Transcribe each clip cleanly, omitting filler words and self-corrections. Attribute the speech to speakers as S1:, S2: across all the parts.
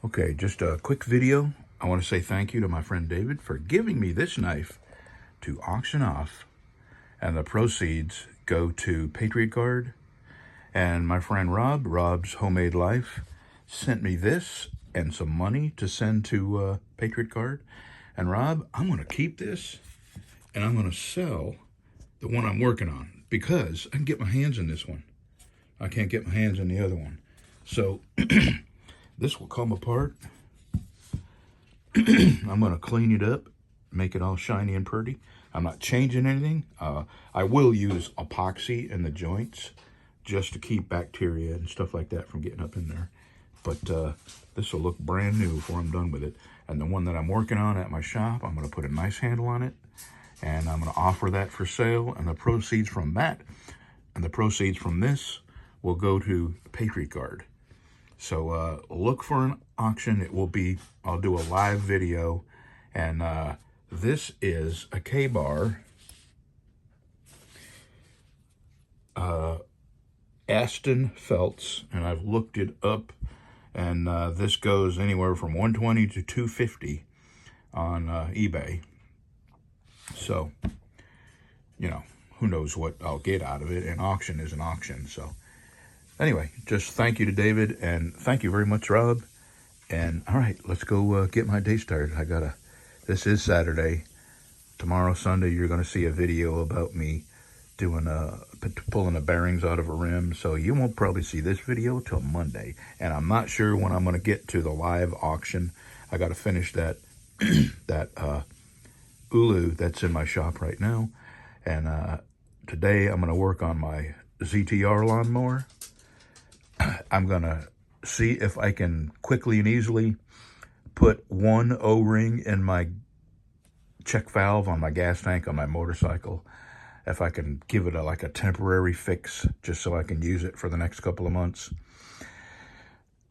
S1: Okay, just a quick video. I want to say thank you to my friend David for giving me this knife to auction off, and the proceeds go to Patriot Guard. And my friend Rob's Homemade Life, sent me this and some money to send to Patriot Guard. And Rob, I'm going to keep this and I'm going to sell the one I'm working on because I can get my hands in this one. I can't get my hands in the other one. So this will come apart. I'm going to clean it up, make it all shiny and pretty. I'm not changing anything. I will use epoxy in the joints just to keep bacteria and stuff like that from getting up in there. But this will look brand new before I'm done with it. And the one that I'm working on at my shop, I'm going to put a nice handle on it. And I'm going to offer that for sale. And the proceeds from that and the proceeds from this will go to Patriot Guard. So look for an auction. It will be, I'll do a live video. And this is a K-bar. Aston Felts, and I've looked it up, and this goes anywhere from $120 to $250 on eBay. So, you know, who knows what I'll get out of it. An auction is an auction. So anyway, just thank you to David, and thank you very much, Rob. And all right, let's go get my day started. This is Saturday. Tomorrow, Sunday, you're going to see a video about me pulling the bearings out of a rim. So you won't probably see this video till Monday. And I'm not sure when I'm going to get to the live auction. I got to finish that Ulu that's in my shop right now. And today I'm going to work on my ZTR lawnmower. I'm going to see if I can quickly and easily put one O-ring in my check valve on my gas tank on my motorcycle. If I can give it like a temporary fix, just so I can use it for the next couple of months.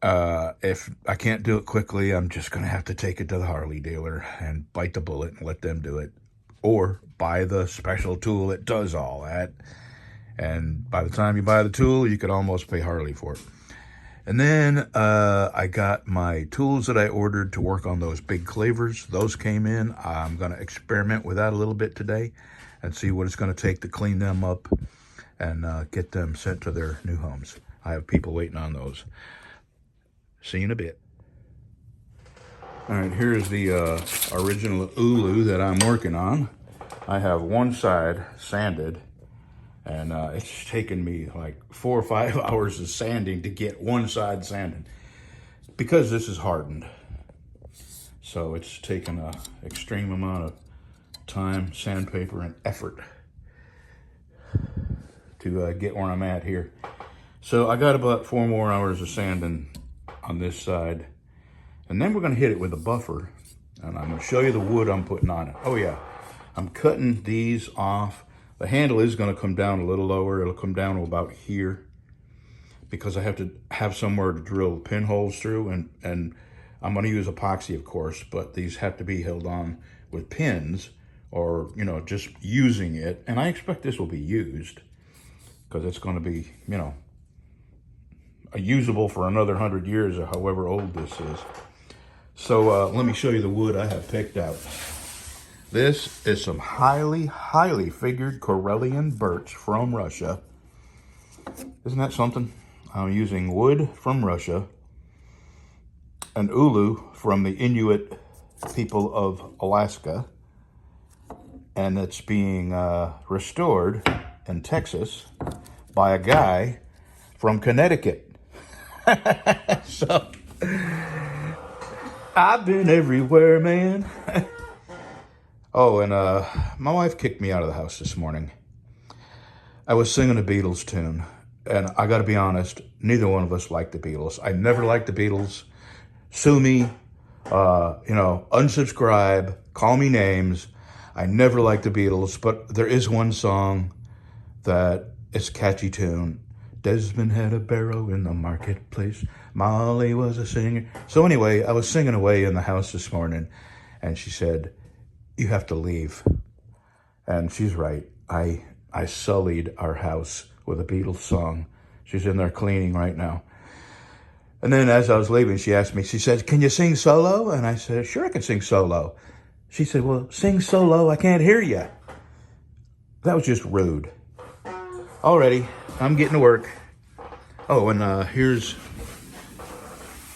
S1: If I can't do it quickly, I'm just going to have to take it to the Harley dealer and bite the bullet and let them do it. Or buy the special tool that does all that. And by the time you buy the tool, you could almost pay Harley for it. And then I got my tools that I ordered to work on those big cleavers. Those came in. I'm going to experiment with that a little bit today and see what it's going to take to clean them up and get them sent to their new homes. I have people waiting on those. See you in a bit. All right, here's the original Ulu that I'm working on. I have one side sanded, and it's taken me like 4 or 5 hours of sanding to get one side sanded because this is hardened. So it's taken an extreme amount of time, sandpaper, and effort to get where I'm at here. So I got about 4 more hours of sanding on this side, and then we're going to hit it with a buffer, and I'm going to show you the wood I'm putting on it. Oh yeah, I'm cutting these off. The handle is going to come down a little lower. It'll come down to about here because I have to have somewhere to drill pinholes through, and I'm going to use epoxy, of course, but these have to be held on with pins, or, you know, just using it. And I expect this will be used because it's going to be, you know, usable for another 100 years or however old this is. So let me show you the wood I have picked out. This is some highly figured Karelian birch from Russia. Isn't that something? I'm using wood from Russia, an Ulu from the Inuit people of Alaska, and it's being restored in Texas by a guy from Connecticut. So, I've been everywhere, man. Oh, and my wife kicked me out of the house this morning. I was singing a Beatles tune, and I got to be honest, neither one of us liked the Beatles. I never liked the Beatles. Sue me, you know, unsubscribe, call me names. I never liked the Beatles, but there is one song that is a catchy tune. Desmond had a barrow in the marketplace. Molly was a singer. So anyway, I was singing away in the house this morning, and she said, "You have to leave." And she's right. I sullied our house with a Beatles song. She's in there cleaning right now. And then as I was leaving, she asked me, she said, can you sing solo? And I said, sure, I can sing solo. She said, well, sing solo, I can't hear you. That was just rude. Alrighty, I'm getting to work. Oh, and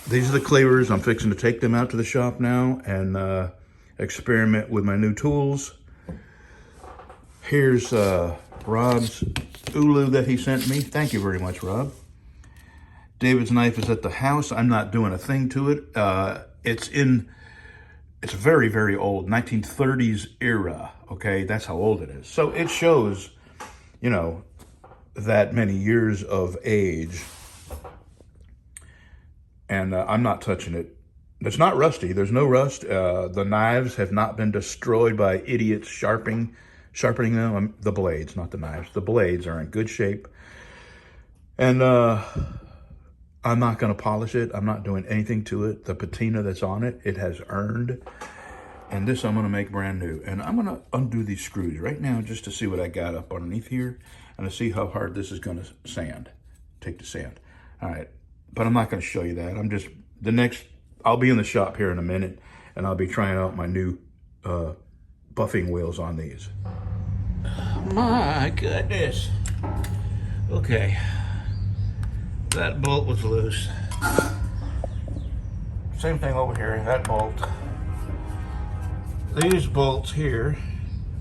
S1: these are the cleavers. I'm fixing to take them out to the shop now and experiment with my new tools. Here's Rob's Ulu that he sent me. Thank you very much, Rob. David's knife is at the house. I'm not doing a thing to it. It's very, very old, 1930s era, okay? That's how old it is. So it shows, you know, that many years of age. And I'm not touching it. It's not rusty. There's no rust. The knives have not been destroyed by idiots sharpening them. The blades, not the knives. The blades are in good shape. And I'm not going to polish it. I'm not doing anything to it. The patina that's on it, it has earned. And this I'm going to make brand new. And I'm going to undo these screws right now just to see what I got up underneath here and to see how hard this is going to take the sand. All right. But I'm not going to show you that. I'll be in the shop here in a minute and I'll be trying out my new buffing wheels on these. My goodness. Okay. That bolt was loose. Same thing over here, that bolt. These bolts here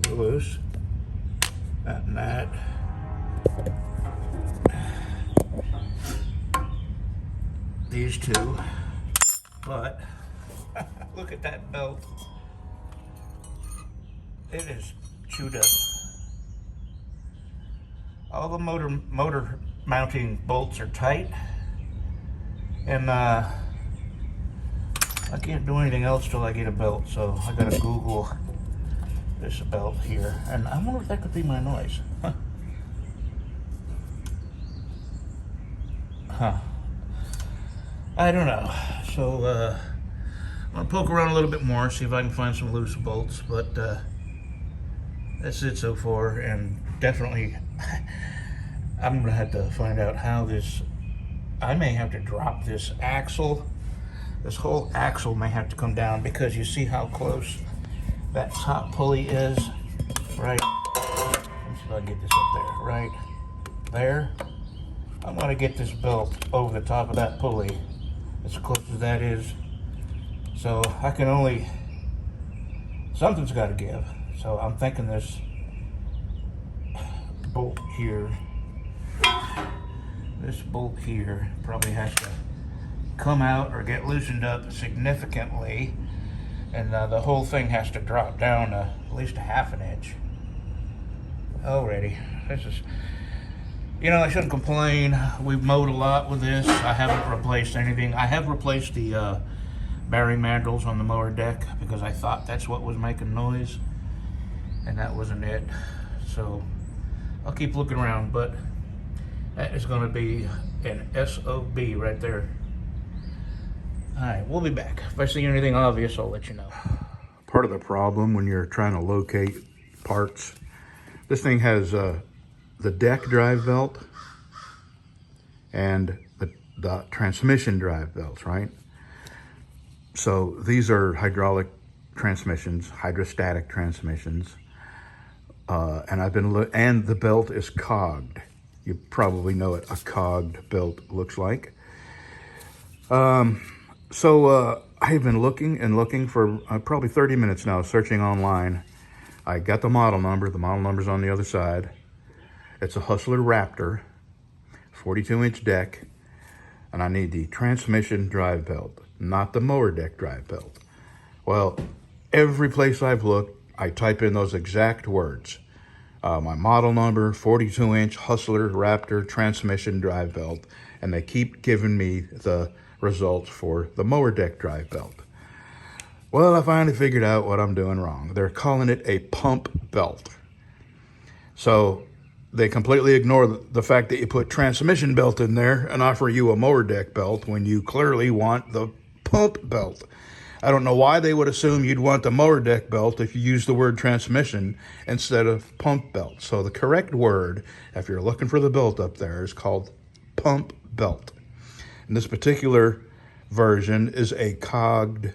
S1: are loose. That and that. These two. But look at that belt. It is chewed up. All the motor mounting bolts are tight, and I can't do anything else till I get a belt, so I gotta Google this belt here, and I wonder if that could be my noise. I don't know. So I'm gonna poke around a little bit more, see if I can find some loose bolts, but that's it so far, and definitely I'm gonna have to find out how this, I may have to drop this axle. This whole axle may have to come down because you see how close that top pulley is, right? Let me see if I can get this up there, right there. I'm gonna get this belt over the top of that pulley, as close as that is. So I can only, something's gotta give. So I'm thinking this bolt here, probably has to come out or get loosened up significantly, and the whole thing has to drop down at least a ½ inch. Alrighty, this is, you know, I shouldn't complain. We've mowed a lot with this. I haven't replaced anything. I have replaced the bearing mandrels on the mower deck because I thought that's what was making noise, and that wasn't it. So I'll keep looking around, but that is going to be an SOB right there. All right, we'll be back. If I see anything obvious, I'll let you know. Part of the problem when you're trying to locate parts, this thing has the deck drive belt and the transmission drive belts, right? So these are hydraulic transmissions, hydrostatic transmissions, and the belt is cogged. You probably know what a cogged belt looks like. So I've been looking and looking for probably 30 minutes now, searching online. I got the model number. The model number's on the other side. It's a Hustler Raptor, 42-inch deck, and I need the transmission drive belt, not the mower deck drive belt. Well, every place I've looked, I type in those exact words. My model number, 42-inch Hustler Raptor transmission drive belt, and they keep giving me the results for the mower deck drive belt. Well, I finally figured out what I'm doing wrong. They're calling it a pump belt. So they completely ignore the fact that you put transmission belt in there and offer you a mower deck belt when you clearly want the pump belt. I don't know why they would assume you'd want the mower deck belt if you use the word transmission instead of pump belt. So the correct word, if you're looking for the belt up there, is called pump belt. And this particular version is a cogged,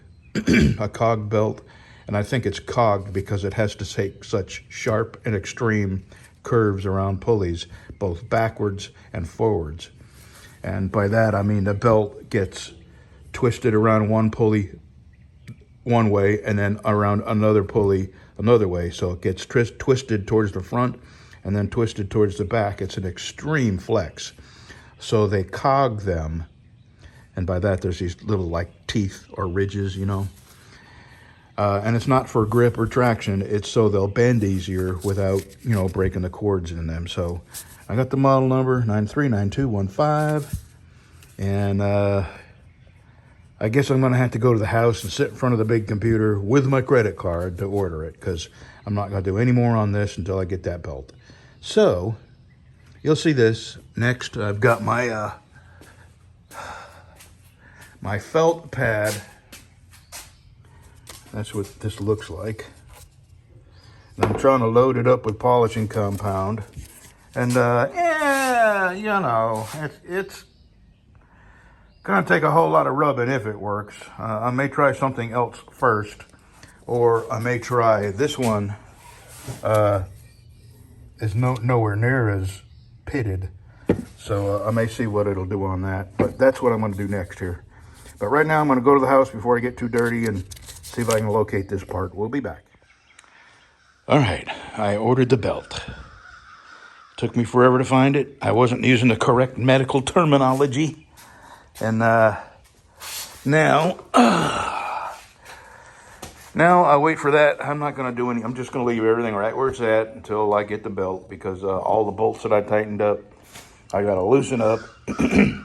S1: a cog belt. And I think it's cogged because it has to take such sharp and extreme curves around pulleys, both backwards and forwards. And by that, I mean the belt gets twisted around one pulley one way and then around another pulley another way. So it gets twisted towards the front and then twisted towards the back. It's an extreme flex. So they cog them. And by that, there's these little like teeth or ridges, you know. And it's not for grip or traction. It's so they'll bend easier without, you know, breaking the cords in them. So I got the model number 939215. And I guess I'm going to have to go to the house and sit in front of the big computer with my credit card to order it, because I'm not going to do any more on this until I get that belt. So you'll see this next. I've got my my felt pad. That's what this looks like. And I'm trying to load it up with polishing compound. And yeah, you know, it's gonna take a whole lot of rubbing if it works. I may try something else first, or I may try this one. Is nowhere near as pitted, so I may see what it'll do on that. But that's what I'm gonna do next here. But right now I'm gonna go to the house before I get too dirty and see if I can locate this part. We'll be back. All right, I ordered the belt. Took me forever to find it. I wasn't using the correct medical terminology. And now I wait for that. I'm not going to do any. I'm just going to leave everything right where it's at until I get the belt, because all the bolts that I tightened up, I got to loosen up. I'm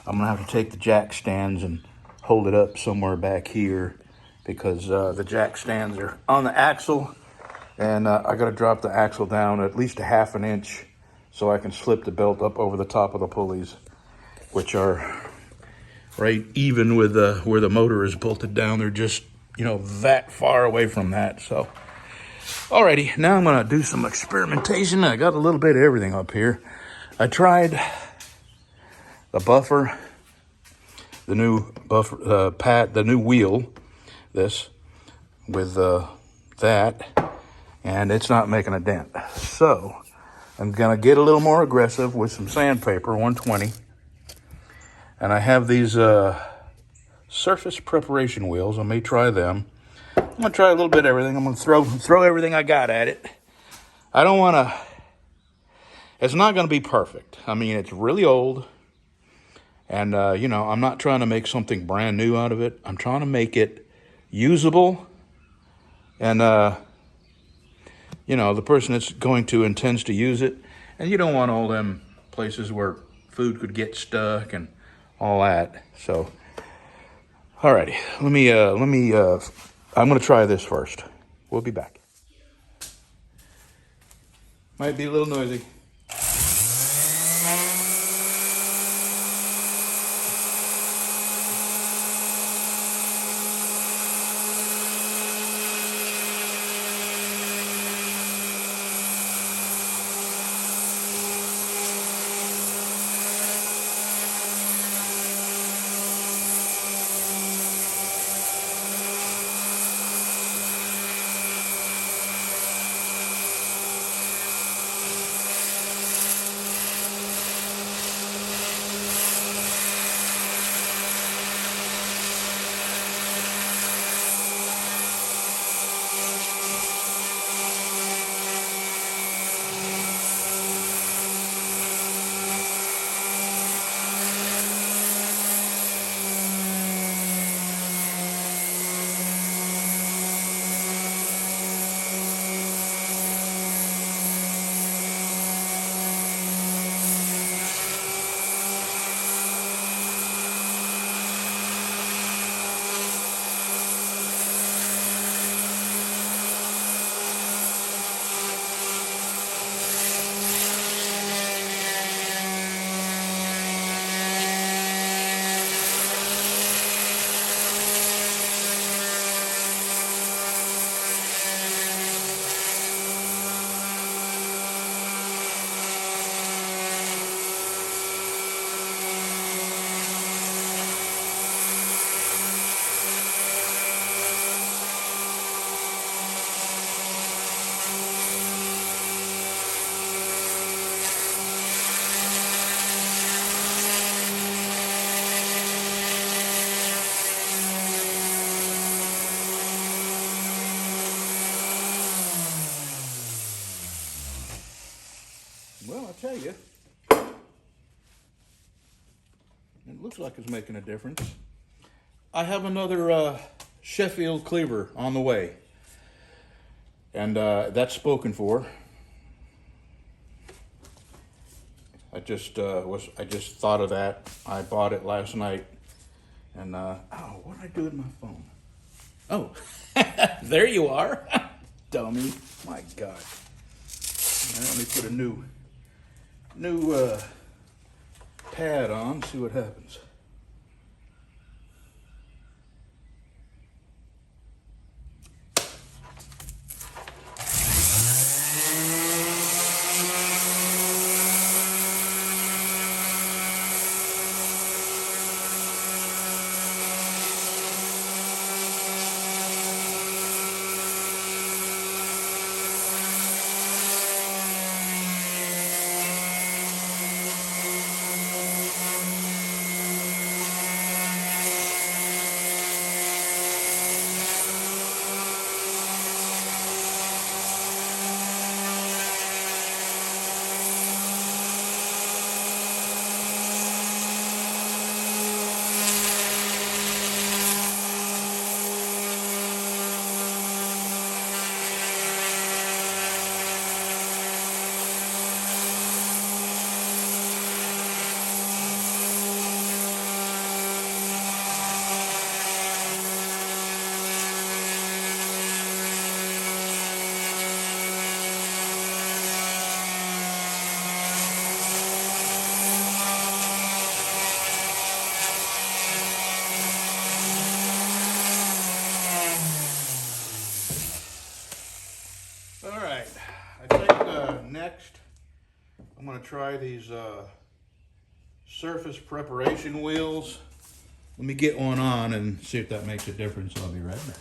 S1: going to have to take the jack stands and hold it up somewhere back here, because the jack stands are on the axle, and I got to drop the axle down at least a ½ an inch so I can slip the belt up over the top of the pulleys, which are right even with where the motor is bolted down. They're just, you know, that far away from that. So, alrighty, now I'm gonna do some experimentation. I got a little bit of everything up here. I tried the buffer, the new buffer pad, the new wheel, this with that, and it's not making a dent. So I'm gonna get a little more aggressive with some sandpaper, 120. And I have these surface preparation wheels. I may try them. I'm gonna try a little bit of everything. I'm gonna throw everything I got at it. I don't wanna, it's not gonna be perfect. I mean, it's really old. And, you know, I'm not trying to make something brand new out of it. I'm trying to make it usable. And, you know, the person that's going to intends to use it. And you don't want all them places where food could get stuck and all that. So, alrighty, I'm gonna try this first. We'll be back. Might be a little noisy. tell you, it looks like it's making a difference. I have another Sheffield cleaver on the way, and that's spoken for. I just thought of that. I bought it last night, and oh, what did I do with my phone? Oh, there you are, dummy! My God. Now, let me put a new pad on. See what happens. Next, I'm going to try these surface preparation wheels. Let me get one on and see if that makes a difference. I'll be right back.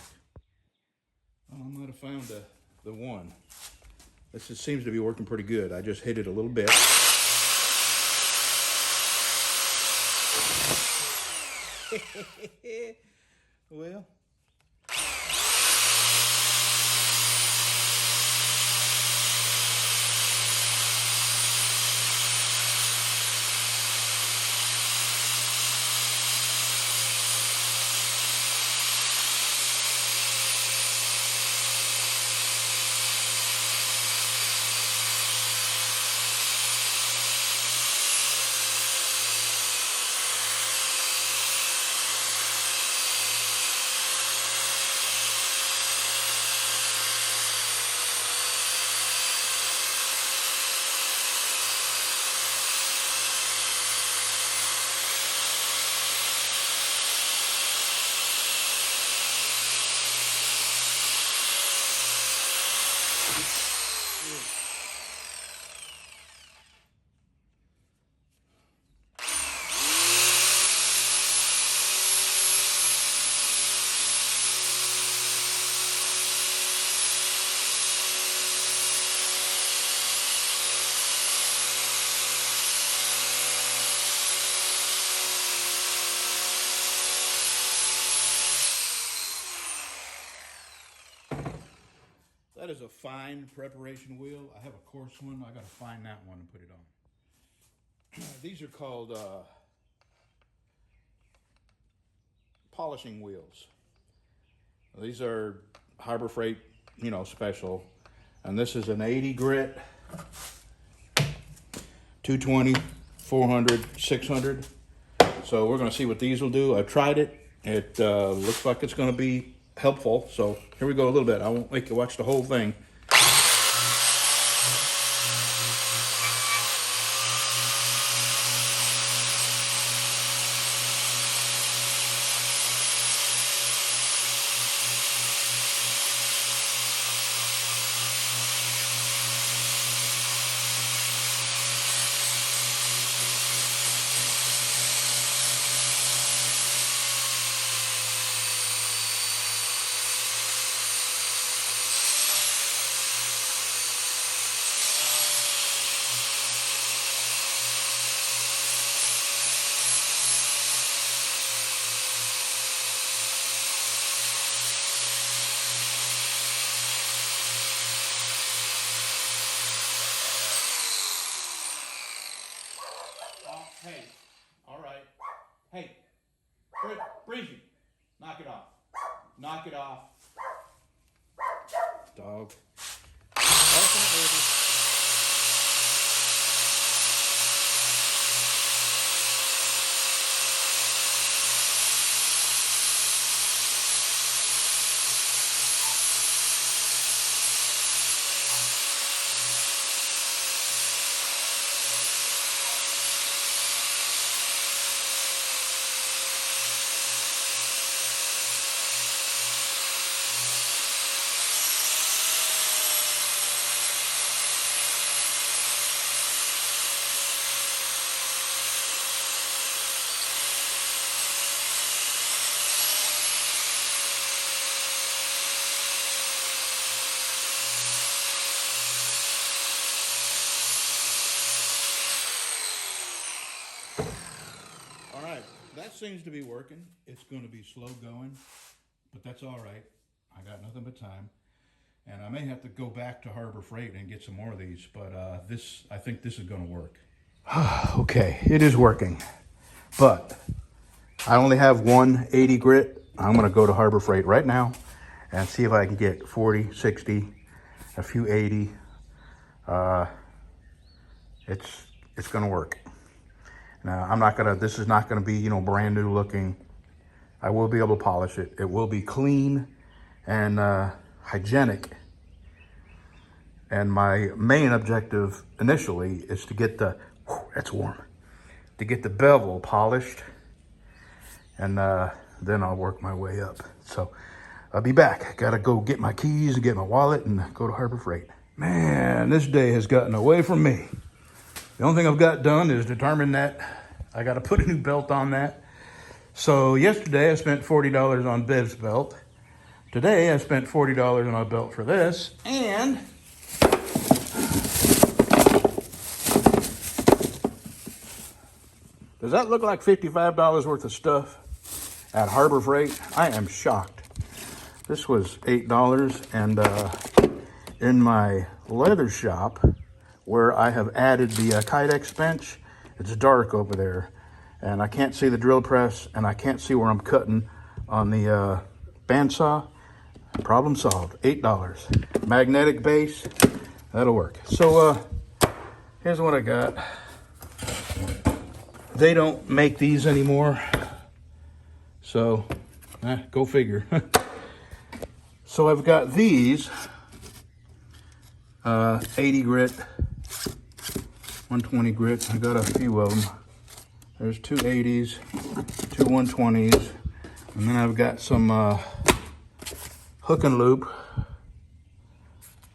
S1: Well, I might have found the one. This just seems to be working pretty good. I just hit it a little bit. Well. That is a fine preparation wheel. I have a coarse one. I got to find that one and put it on. These are called polishing wheels. These are Harbor Freight, special. And this is an 80 grit, 220, 400, 600. So we're going to see what these will do. I've tried it. It looks like it's going to be helpful. So here we go a little bit. I won't make you watch the whole thing. it off. Dog. Definitely. All right, that seems to be working. It's going to be slow going, but that's all right. I got nothing but time. And I may have to go back to Harbor Freight and get some more of these, but I think this is going to work. Okay, it is working, but I only have one 80 grit. I'm going to go to Harbor Freight right now and see if I can get 40, 60, a few 80. It's going to work. Now, this is not going to be, brand new looking. I will be able to polish it. It will be clean and hygienic. And my main objective initially is to get that's warm, to get the bevel polished. And then I'll work my way up. So I'll be back. Got to go get my keys and get my wallet and go to Harbor Freight. Man, this day has gotten away from me. The only thing I've got done is determine that I got to put a new belt on that. So yesterday I spent $40 on Bev's belt. Today I spent $40 on a belt for this. And does that look like $55 worth of stuff at Harbor Freight? I am shocked. This was $8, and in my leather shop, where I have added the Kydex bench, it's dark over there, and I can't see the drill press, and I can't see where I'm cutting on the bandsaw. Problem solved. $8. Magnetic base, that'll work. So here's what I got. They don't make these anymore, so go figure. So I've got these 80 grit, 120 grit. I got a few of them. There's two 80s, two 120s, and then I've got some hook and loop,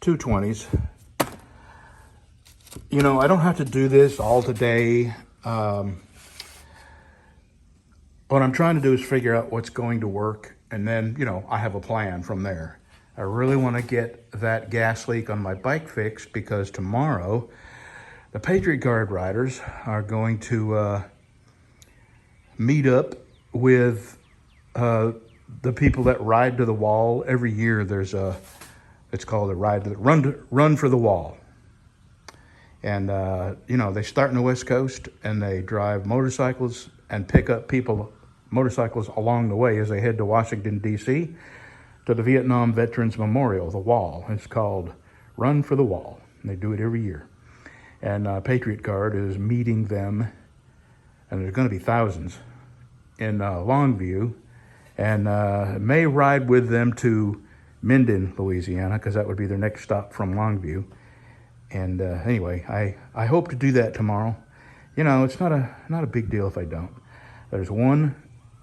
S1: two 20s. I don't have to do this all today. What I'm trying to do is figure out what's going to work, and then, I have a plan from there. I really want to get that gas leak on my bike fixed, because tomorrow the Patriot Guard riders are going to meet up with the people that ride to the wall. Every year it's called a run for the wall. And, they start in the West Coast, and they drive motorcycles and pick up motorcycles along the way as they head to Washington, D.C., to the Vietnam Veterans Memorial, the wall. It's called Run for the Wall. And they do it every year. And Patriot Guard is meeting them, and there's going to be thousands, in Longview, and may ride with them to Minden, Louisiana, because that would be their next stop from Longview. And anyway, I hope to do that tomorrow. It's not a big deal if I don't. There's one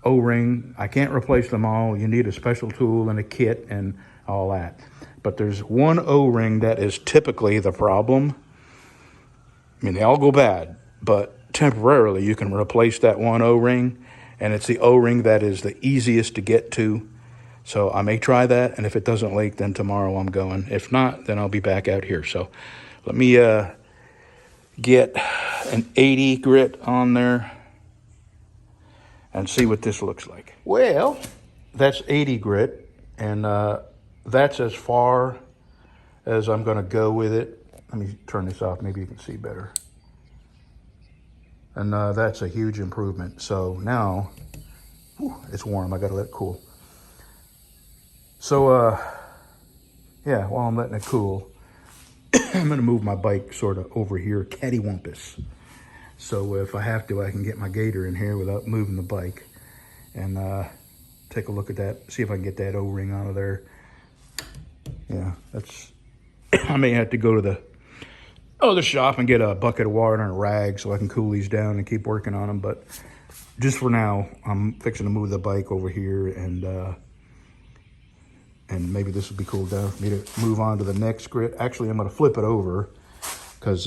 S1: O-ring. I can't replace them all. You need a special tool and a kit and all that. But there's one O-ring that is typically the problem. They all go bad, but temporarily you can replace that one O-ring, and it's the O-ring that is the easiest to get to. So I may try that, and if it doesn't leak, then tomorrow I'm going. If not, then I'll be back out here. So let me get an 80 grit on there and see what this looks like. Well, that's 80 grit, and that's as far as I'm going to go with it. Let me turn this off. Maybe you can see better. And that's a huge improvement. So now, it's warm. I got to let it cool. So, yeah, while I'm letting it cool, I'm going to move my bike sort of over here, cattywampus. So if I have to, I can get my gator in here without moving the bike. And take a look at that, see if I can get that O-ring out of there. Yeah, that's, I may have to go to the shop and get a bucket of water and a rag so I can cool these down and keep working on them. But just for now, I'm fixing to move the bike over here, and maybe this will be cool down for me to move on to the next grit. Actually, I'm going to flip it over because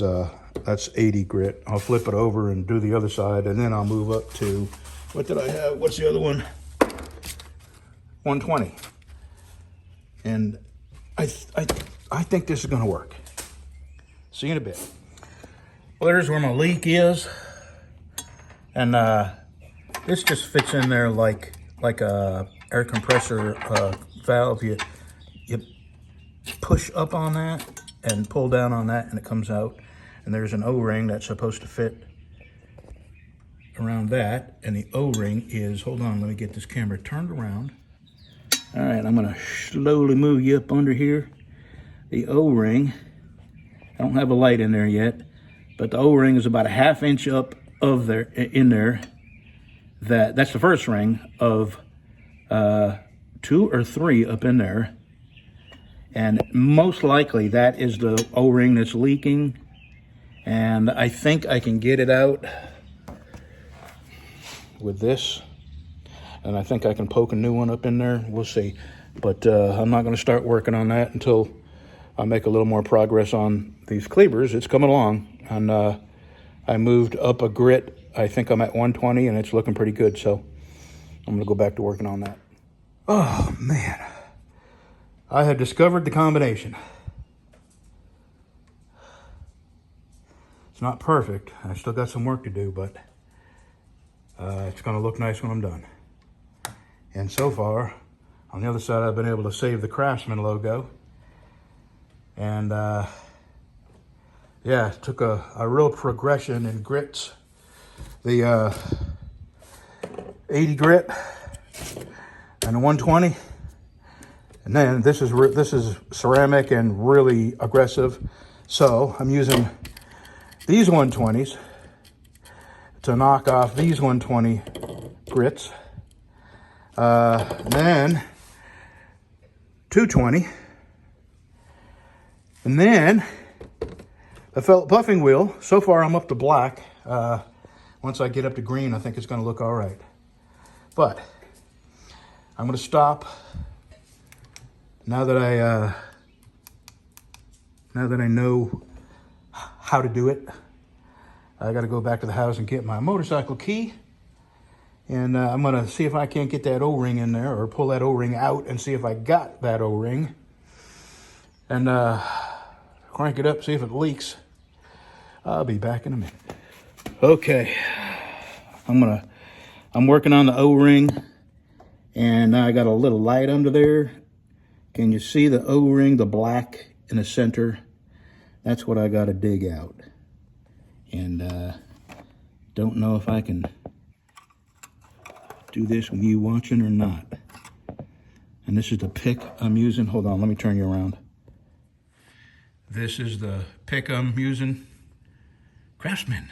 S1: that's 80 grit. I'll flip it over and do the other side, and then I'll move up to, what did I have? What's the other one? 120. And I think this is going to work. See you in a bit. Well, there's where my leak is, and this just fits in there like a air compressor valve. You push up on that and pull down on that, and it comes out. And there's an O-ring that's supposed to fit around that, and the O-ring is, hold on, let me get this camera turned around. All right, I'm gonna slowly move you up under here. The O-ring, I don't have a light in there yet, but the O-ring is about a 1/2 inch up of there, in there. That's the first ring of 2 or 3 up in there. And most likely that is the O-ring that's leaking. And I think I can get it out with this. And I think I can poke a new one up in there. We'll see. But I'm not going to start working on that until I make a little more progress on these cleavers. It's coming along. And I moved up a grit. I think I'm at 120, and it's looking pretty good. So I'm going to go back to working on that. Oh, man. I have discovered the combination. It's not perfect. I still got some work to do, but it's going to look nice when I'm done. And so far, on the other side, I've been able to save the Craftsman logo. And yeah, it took a real progression in grits. The 80 grit and the 120. And then this is ceramic and really aggressive. So I'm using these 120s to knock off these 120 grits. Then 220. And then the felt buffing wheel. So far I'm up to black. Once I get up to green, I think it's going to look all right. But I'm going to stop now that I know how to do it. I got to go back to the house and get my motorcycle key, and I'm going to see if I can't get that O-ring in there, or pull that O-ring out and see if I got that O-ring, and crank it up, see if it leaks. I'll be back in a minute. Okay, I'm working on the O-ring, and I got a little light under there. Can you see the O-ring, the black in the center? That's what I got to dig out. And don't know if I can do this with you watching or not. And this is the pick I'm using. Hold on, let me turn you around. This is the pick I'm using. Craftsman.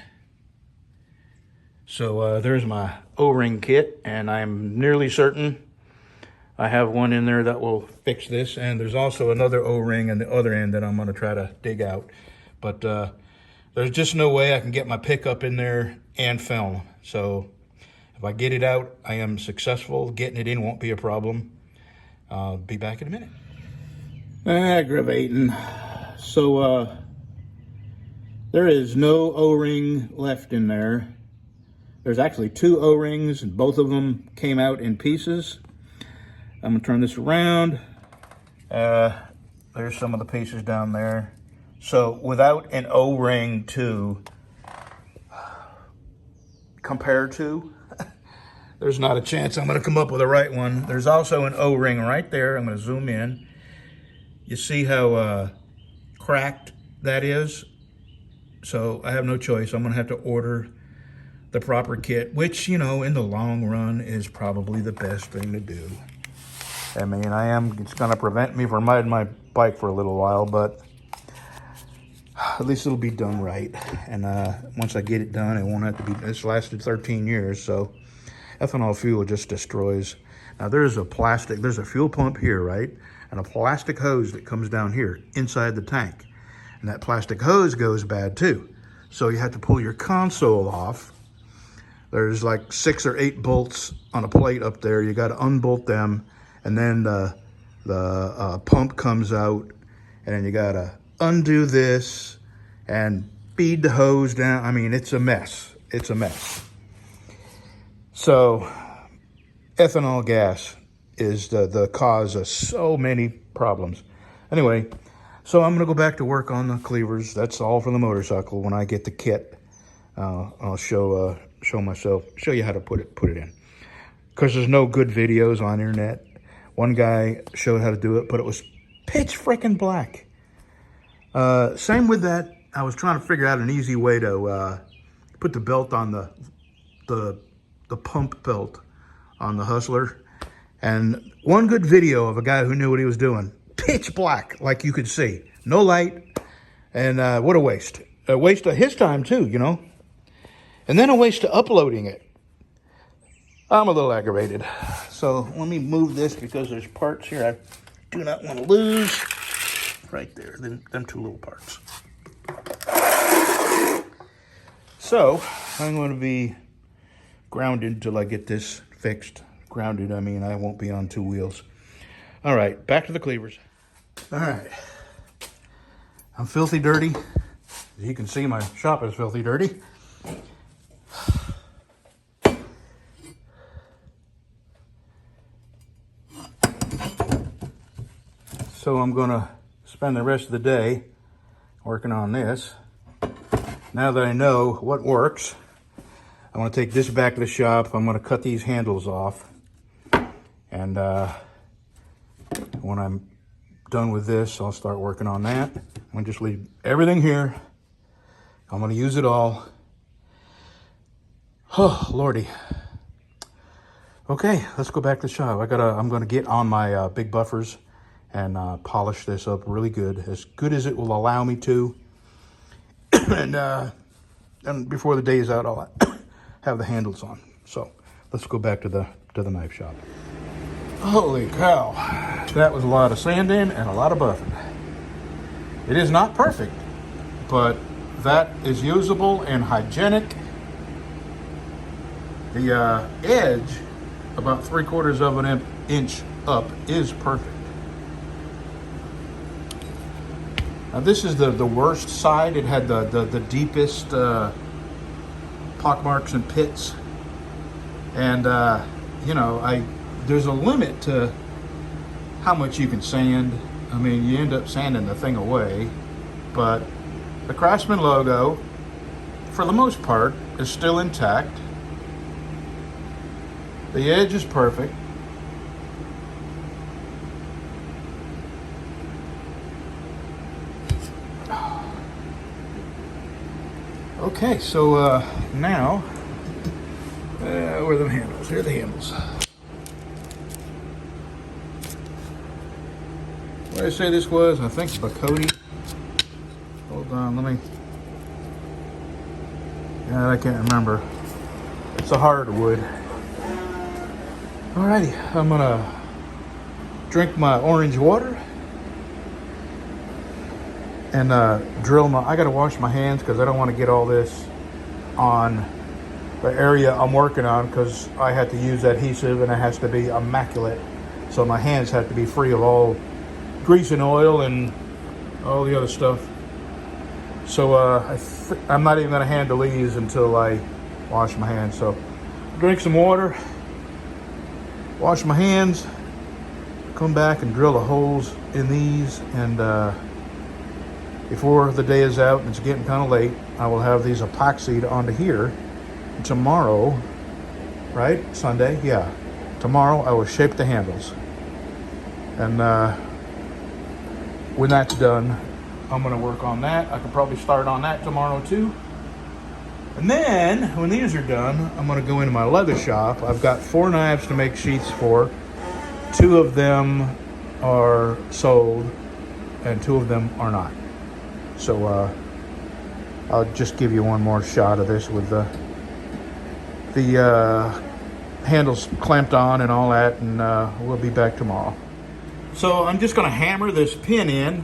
S1: So there's my O-ring kit, and I'm nearly certain I have one in there that will fix this. And there's also another O-ring on the other end that I'm going to try to dig out. But there's just no way I can get my pickup in there and film. So if I get it out, I am successful. Getting it in won't be a problem. I'll be back in a minute. Aggravating. So there is no O-ring left in there. There's actually 2 O-rings, and both of them came out in pieces. I'm gonna turn this around. There's some of the pieces down there. So without an O-ring to compare to, there's not a chance I'm gonna come up with the right one. There's also an O-ring right there. I'm gonna zoom in. You see how cracked that is? So I have no choice. I'm gonna have to order the proper kit, which, you know, in the long run is probably the best thing to do. I mean, it's going to prevent me from riding my bike for a little while, but at least it'll be done right. And once I get it done, it won't have to be, it's lasted 13 years, so ethanol fuel just destroys. Now there's a fuel pump here, right? And a plastic hose that comes down here inside the tank. And that plastic hose goes bad too. So you have to pull your console off. There's like 6 or 8 bolts on a plate up there. You got to unbolt them, and then the pump comes out, and then you got to undo this and feed the hose down. I mean, it's a mess. It's a mess. So ethanol gas is the cause of so many problems. Anyway, so I'm gonna go back to work on the cleavers. That's all for the motorcycle. When I get the kit, I'll show you how to put it in. Because there's no good videos on the internet. One guy showed how to do it, but it was pitch freaking black. Same with that. I was trying to figure out an easy way to put the belt on the pump belt on the Hustler. And one good video of a guy who knew what he was doing. Pitch black, like you could see. No light. And what a waste. A waste of his time too, you know. And then a waste of uploading it. I'm a little aggravated. So let me move this because there's parts here I do not want to lose. Right there, them 2 little parts. So I'm going to be grounded until I get this fixed. Grounded, I mean, I won't be on 2 wheels. All right, back to the cleavers. All right, I'm filthy dirty. As you can see, my shop is filthy dirty. So I'm gonna spend the rest of the day working on this. Now that I know what works, I want to take this back to the shop. I'm going to cut these handles off. And when I'm done with this, I'll start working on that. I'm going to just leave everything here. I'm going to use it all. Oh, Lordy. Okay, let's go back to the shop. I'm going to get on my big buffers and polish this up really good as it will allow me to. And before the day is out, I'll have the handles on. So let's go back to the knife shop. Holy cow, that was a lot of sanding and a lot of buffing. It is not perfect, but that is usable and hygienic. The edge, about 3/4 of an inch up, is perfect. Now this is the worst side. It had the deepest pock marks and pits. And you know, there's a limit to how much you can sand. I mean, you end up sanding the thing away. But the Craftsman logo, for the most part, is still intact. The edge is perfect. Okay, so now, where are the handles? Here are the handles. What did I say this was? I think Bacote. Hold on, let me. Yeah, I can't remember. It's a hardwood. Alrighty, I'm gonna drink my orange water and I gotta wash my hands because I don't want to get all this on the area I'm working on, because I had to use adhesive and it has to be immaculate. So my hands have to be free of all grease and oil and all the other stuff. So I'm not even gonna handle these until I wash my hands. So drink some water, wash my hands, come back and drill the holes in these, and before the day is out and it's getting kind of late, I will have these epoxied onto here. And tomorrow, right? Sunday? Yeah. Tomorrow I will shape the handles. And when that's done, I'm going to work on that. I can probably start on that tomorrow too. And then, when these are done, I'm going to go into my leather shop. I've got 4 knives to make sheaths for. 2 of them are sold and 2 of them are not. So I'll just give you one more shot of this with the handles clamped on and all that, and we'll be back tomorrow. So I'm just going to hammer this pin in.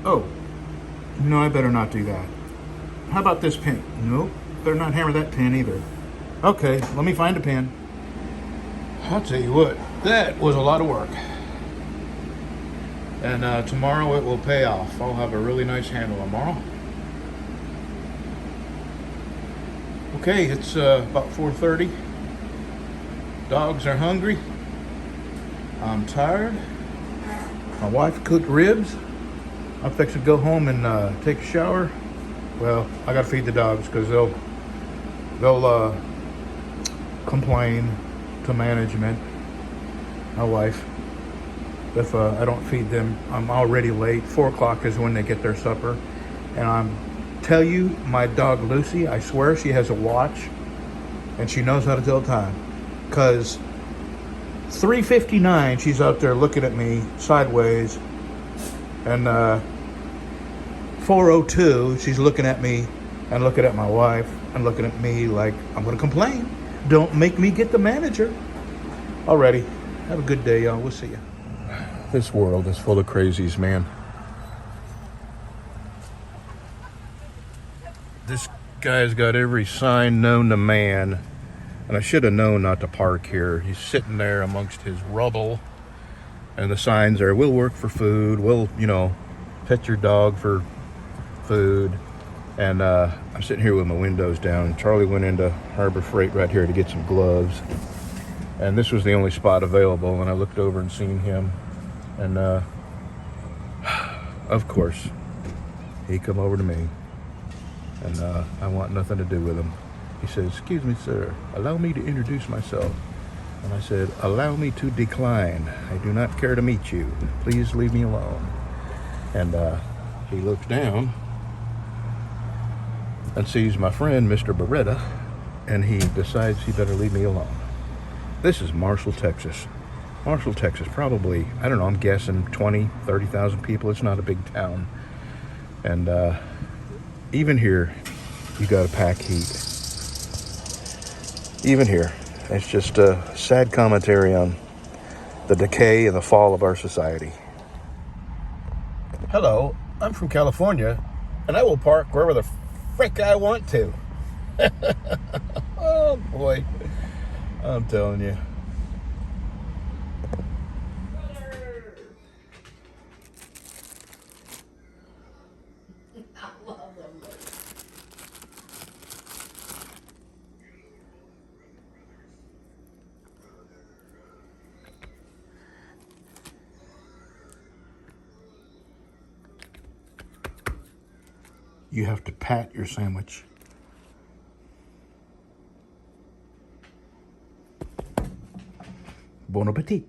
S1: Oh, no, I better not do that. How about this pin? Nope, better not hammer that pin either. Okay, let me find a pin. I'll tell you what, that was a lot of work. And tomorrow it will pay off. I'll have a really nice handle tomorrow. Okay, it's about 4:30. Dogs are hungry. I'm tired. My wife cooked ribs. I'm fixing to go home and take a shower. Well, I gotta feed the dogs because they'll complain to management, my wife, if I don't feed them. I'm already late. 4 o'clock is when they get their supper. And tell you, my dog Lucy, I swear she has a watch and she knows how to tell time. Because 3:59, she's out there looking at me sideways. And 4:02, she's looking at me and looking at my wife and looking at me like, I'm going to complain. Don't make me get the manager. Alrighty. Have a good day, y'all. We'll see you. This world is full of crazies, man. This guy's got every sign known to man. And I should have known not to park here. He's sitting there amongst his rubble. And the signs are, we'll work for food. We'll, pet your dog for food. And I'm sitting here with my windows down. Charlie went into Harbor Freight right here to get some gloves. And this was the only spot available. And I looked over and seen him. And of course, he come over to me. And I want nothing to do with him. He says, excuse me, sir, allow me to introduce myself. And I said, allow me to decline. I do not care to meet you. Please leave me alone. And he looks down and sees my friend, Mr. Beretta, and he decides he better leave me alone. This is Marshall, Texas. Marshall, Texas, probably, I don't know, I'm guessing 20, 30,000 people. It's not a big town. And even here, you got to pack heat. Even here, it's just a sad commentary on the decay and the fall of our society. Hello, I'm from California, and I will park wherever the frick I want to. Oh boy, I'm telling you. You have to pat your sandwich. Bon appetit.